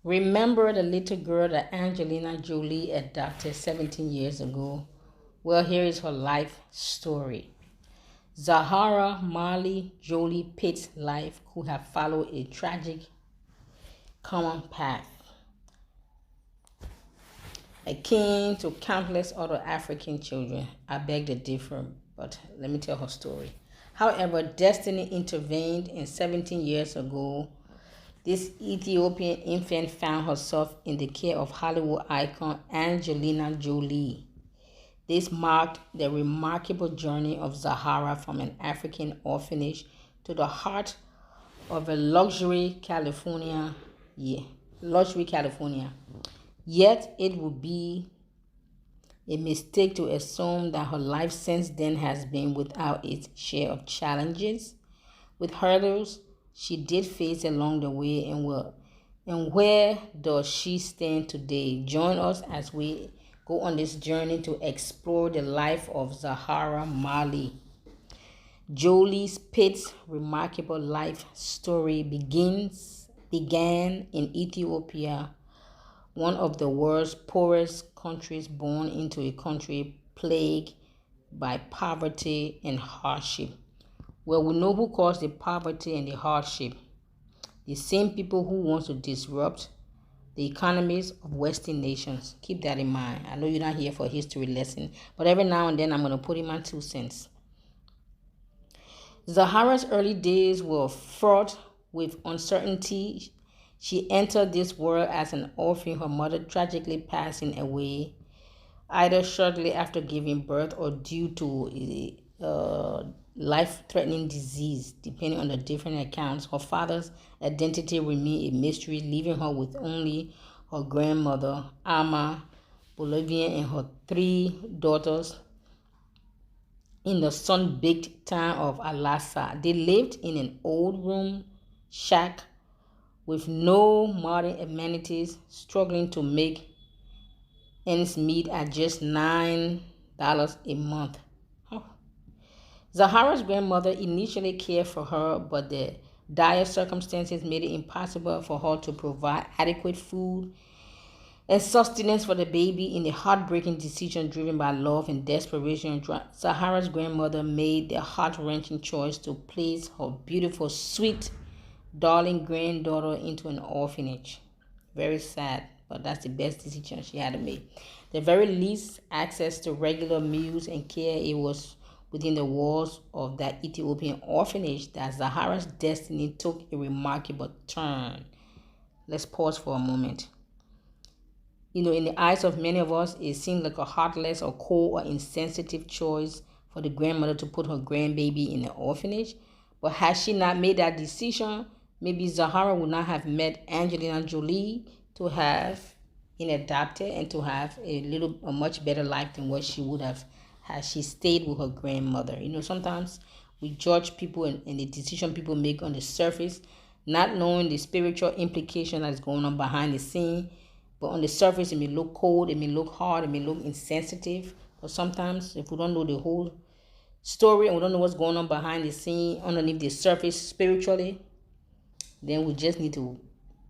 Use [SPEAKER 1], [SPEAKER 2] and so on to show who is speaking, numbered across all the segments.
[SPEAKER 1] Remember the little girl that Angelina Jolie adopted 17 years ago? Well, here is her life story. Zahara Marley Jolie Pitt's life could have followed a tragic common path, akin to countless other African children. I beg to differ, but let me tell her story. However, destiny intervened, and 17 years ago, this Ethiopian infant found herself in the care of Hollywood icon Angelina Jolie. This marked the remarkable journey of Zahara from an African orphanage to the heart of a luxury California. Yet it would be a mistake to assume that her life since then has been without its share of challenges, with hurdles she did face along the way, and where does she stand today? Join us as we go on this journey to explore the life of Zahara Marley. Jolie Pitt's remarkable life story began in Ethiopia, one of the world's poorest countries, born into a country plagued by poverty and hardship. Well, we know who caused the poverty and the hardship. The same people who want to disrupt the economies of Western nations. Keep that in mind. I know you're not here for a history lesson, but every now and then I'm going to put in my 2 cents. Zahara's early days were fraught with uncertainty. She entered this world as an orphan, her mother tragically passing away, either shortly after giving birth or due to a life-threatening disease, depending on the different accounts. Her father's identity remained a mystery, leaving her with only her grandmother, Ama Bolivian, and her 3 daughters in the sun-baked town of Alasa. They lived in an old room shack with no modern amenities, struggling to make ends meet at just $9 a month. Zahara's grandmother initially cared for her, but the dire circumstances made it impossible for her to provide adequate food and sustenance for the baby. In a heartbreaking decision driven by love and desperation, Zahara's grandmother made the heart-wrenching choice to place her beautiful, sweet, darling granddaughter into an orphanage. Very sad, but that's the best decision she had to make. The very least access to regular meals and care, it was within the walls of that Ethiopian orphanage that Zahara's destiny took a remarkable turn. Let's pause for a moment. In the eyes of many of us, it seemed like a heartless or cold or insensitive choice for the grandmother to put her grandbaby in an orphanage. But had she not made that decision, maybe Zahara would not have met Angelina Jolie to have been adopted and to have a much better life than what she would have had she stayed with her grandmother. Sometimes we judge people and the decision people make on the surface, not knowing the spiritual implication that is going on behind the scene. But on the surface, it may look cold, it may look hard, it may look insensitive. But sometimes, if we don't know the whole story and we don't know what's going on behind the scene, underneath the surface spiritually, then we just need to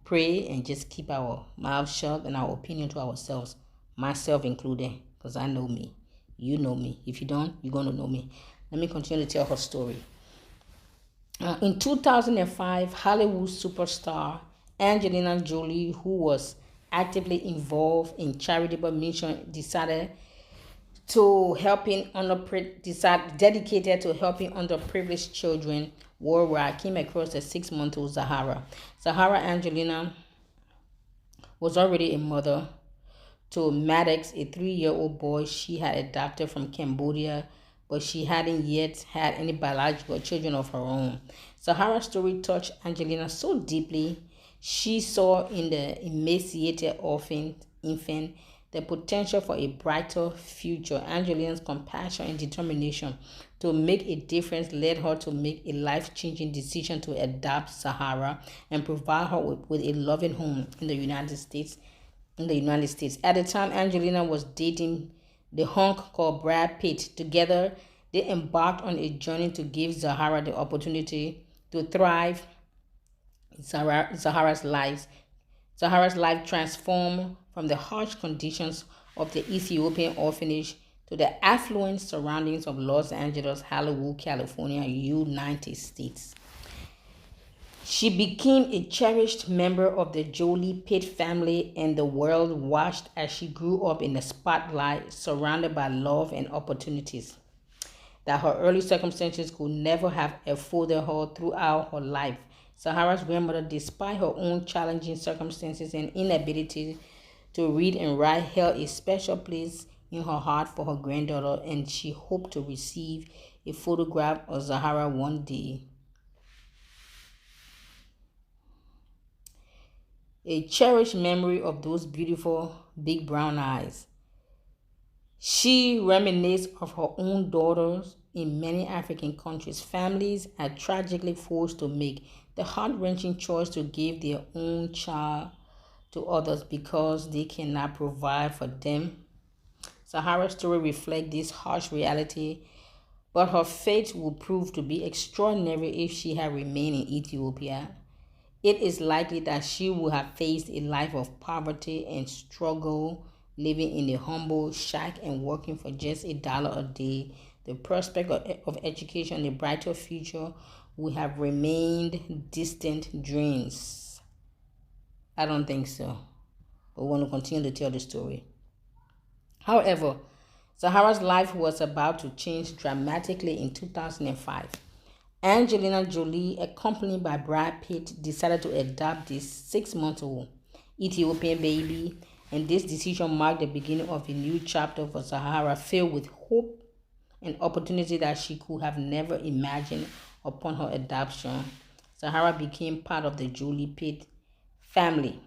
[SPEAKER 1] pray and just keep our mouth shut and our opinion to ourselves, myself included, because I know me. You know me. If you don't, you're going to know me. Let me continue to tell her story. In 2005, Hollywood superstar Angelina Jolie, who was actively involved in charitable mission, dedicated to helping underprivileged children worldwide, came across a 6-month-old Zahara. Zahara Angelina was already a mother to Maddox, a 3-year-old boy she had adopted from Cambodia, but she hadn't yet had any biological children of her own. Zahara's story touched Angelina so deeply. She saw in the emaciated orphan infant the potential for a brighter future. Angelina's compassion and determination to make a difference led her to make a life-changing decision to adopt Zahara and provide her with a loving home in the United States. At the time, Angelina was dating the hunk called Brad Pitt. Together, they embarked on a journey to give Zahara the opportunity to thrive in Saharas Life, Zahara's life transformed from the harsh conditions of the Ethiopian orphanage to the affluent surroundings of Los Angeles, Hollywood, California, United States. She became a cherished member of the Jolie Pitt family, and the world watched as she grew up in the spotlight, surrounded by love and opportunities that her early circumstances could never have afforded her throughout her life. Zahara's grandmother, despite her own challenging circumstances and inability to read and write, held a special place in her heart for her granddaughter, and she hoped to receive a photograph of Zahara one day. A cherished memory of those beautiful big brown eyes. She reminisced of her own daughters in many African countries. Families are tragically forced to make the heart-wrenching choice to give their own child to others because they cannot provide for them. Zahara's story reflects this harsh reality, but her fate would prove to be extraordinary if she had remained in Ethiopia. It is likely that she would have faced a life of poverty and struggle, living in a humble shack and working for just $1 a day. The prospect of education and a brighter future would have remained distant dreams. I don't think so. But we want to continue to tell the story. However, Zahara's life was about to change dramatically in 2005. Angelina Jolie, accompanied by Brad Pitt, decided to adopt this 6-month-old Ethiopian baby, and this decision marked the beginning of a new chapter for Zahara, filled with hope and opportunity that she could have never imagined upon her adoption. Zahara became part of the Jolie Pitt family.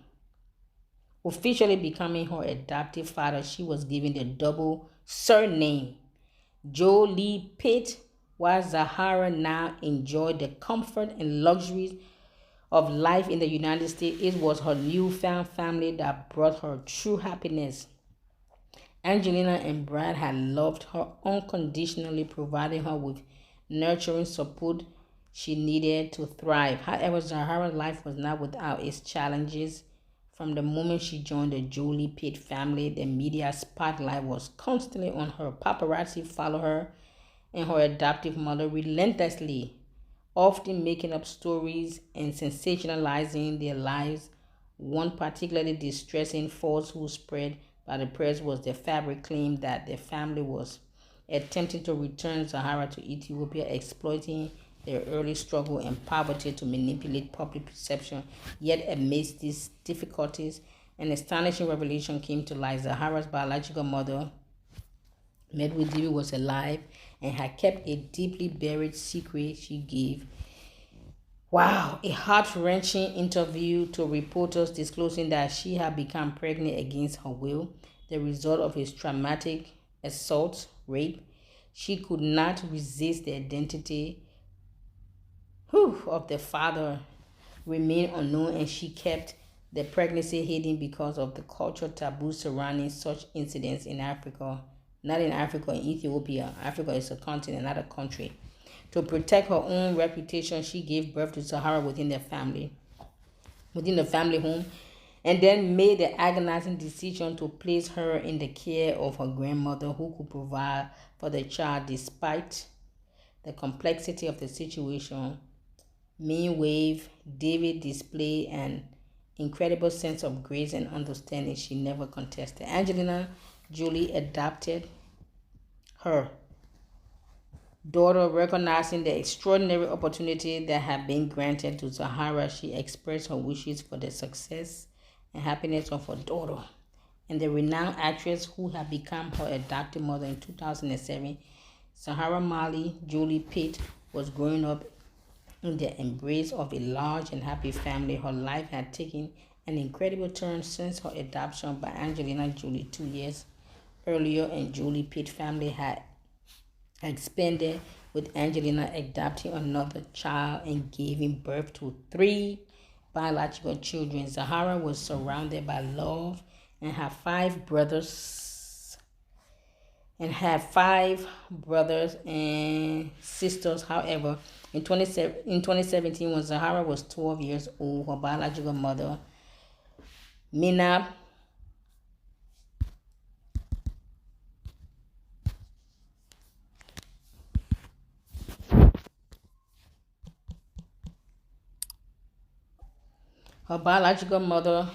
[SPEAKER 1] Officially becoming her adoptive father, she was given the double surname Jolie Pitt, while Zahara now enjoyed the comfort and luxuries of life in the United States. It was her newfound family that brought her true happiness. Angelina and Brad had loved her unconditionally, providing her with nurturing support she needed to thrive. However, Zahara's life was not without its challenges. From the moment she joined the Jolie Pitt family, the media spotlight was constantly on her. Paparazzi followed her and her adoptive mother relentlessly, often making up stories and sensationalizing their lives. One particularly distressing falsehood spread by the press was the fabric claim that the family was attempting to return Zahara to Ethiopia, exploiting their early struggle and poverty to manipulate public perception. Yet amidst these difficulties, an astonishing revelation came to light. Zahara's biological mother, Medwidiri, was alive and had kept a deeply buried secret. She gave a heart-wrenching interview to reporters, disclosing that she had become pregnant against her will, the result of his traumatic assault, rape. She could not resist the identity of the father remained unknown, and she kept the pregnancy hidden because of the cultural taboo surrounding such incidents in Africa. Not in Africa, in Ethiopia. Africa is a continent, not a country. To protect her own reputation, she gave birth to Zahara within the family home, and then made the agonizing decision to place her in the care of her grandmother, who could provide for the child despite the complexity of the situation. Meanwhile, David displayed an incredible sense of grace and understanding she never contested. Angelina Jolie adopted her daughter, recognizing the extraordinary opportunity that had been granted to Zahara. She expressed her wishes for the success and happiness of her daughter. And the renowned actress who had become her adopted mother in 2007, Zahara Mali Jolie Pitt, was growing up in the embrace of a large and happy family. Her life had taken an incredible turn since her adoption by Angelina Jolie 2 years earlier, and Jolie Pitt family had expanded, with Angelina adopting another child and giving birth to 3 biological children. Zahara was surrounded by love and had 5 brothers and sisters. However, in 2017, when Zahara was 12 years old, her biological mother, Mina, her biological mother,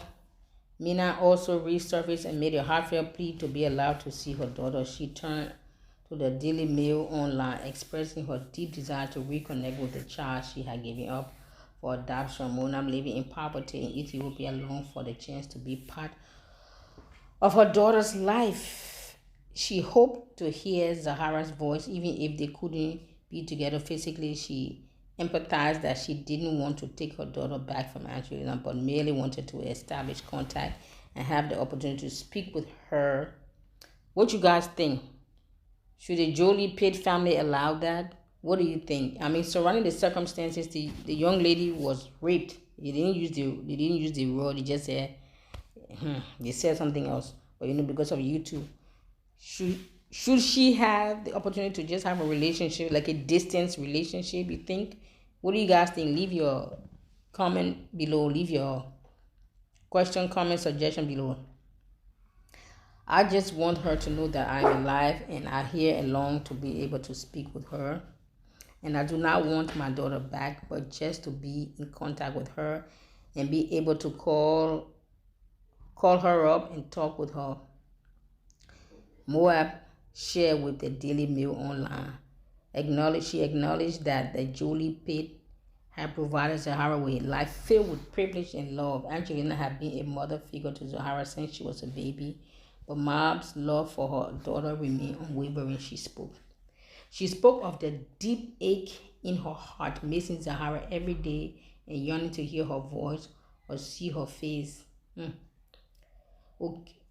[SPEAKER 1] Mina, also resurfaced and made a heartfelt plea to be allowed to see her daughter. She turned to the Daily Mail online, expressing her deep desire to reconnect with the child she had given up for adoption. Mona, living in poverty in Ethiopia, longed for the chance to be part of her daughter's life. She hoped to hear Zahara's voice, even if they couldn't be together physically. She empathized that she didn't want to take her daughter back from Angelina, but merely wanted to establish contact and have the opportunity to speak with her. What you guys think? Should the Jolie Pitt family allow that? What do you think? I mean, surrounding the circumstances, the young lady was raped. They didn't use the word. They just said they said something else. But because of YouTube, should should she have the opportunity to just have a relationship, like a distance relationship? You think? What do you guys think? Leave your comment below. Leave your question, comment, suggestion below. I just want her to know that I'm alive and I here and long to be able to speak with her. And I do not want my daughter back, but just to be in contact with her and be able to call her up and talk with her. Moab shared with the Daily Mail online. She acknowledged that the Jolie Pitt had provided Zahara with a life filled with privilege and love. Angelina had been a mother figure to Zahara since she was a baby, but Moab's love for her daughter remained unwavering. She spoke of the deep ache in her heart, missing Zahara every day and yearning to hear her voice or see her face.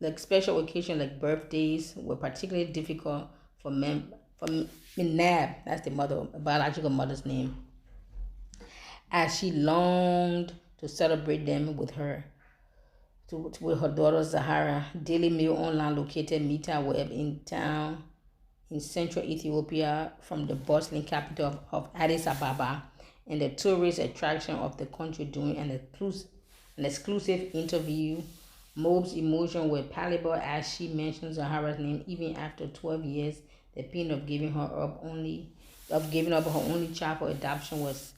[SPEAKER 1] Like special occasions like birthdays were particularly difficult for Minab, that's the biological mother's name, as she longed to celebrate them with with her daughter Zahara. Daily Mail Online located Mita Web in town in central Ethiopia from the bustling capital of Addis Ababa and the tourist attraction of the country during an exclusive interview. Mobe's emotions were palpable as she mentioned Zahara's name even after 12 years. The pain of giving up her only child for adoption was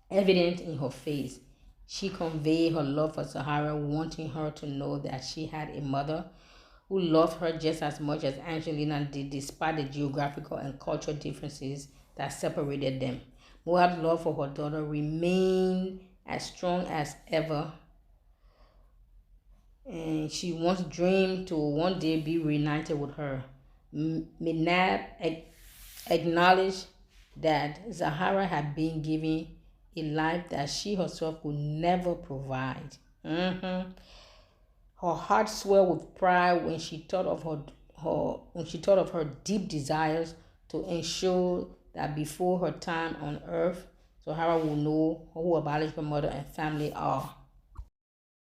[SPEAKER 1] evident in her face. She conveyed her love for Zahara, wanting her to know that she had a mother who loved her just as much as Angelina did, despite the geographical and cultural differences that separated them. Moab's love for her daughter remained as strong as ever, and she once dreamed to one day be reunited with her. Minab acknowledged that Zahara had been given a life that she herself could never provide. Her heart swelled with pride when she thought of her deep desires to ensure that before her time on earth, Zahara will know who her biological mother and family are.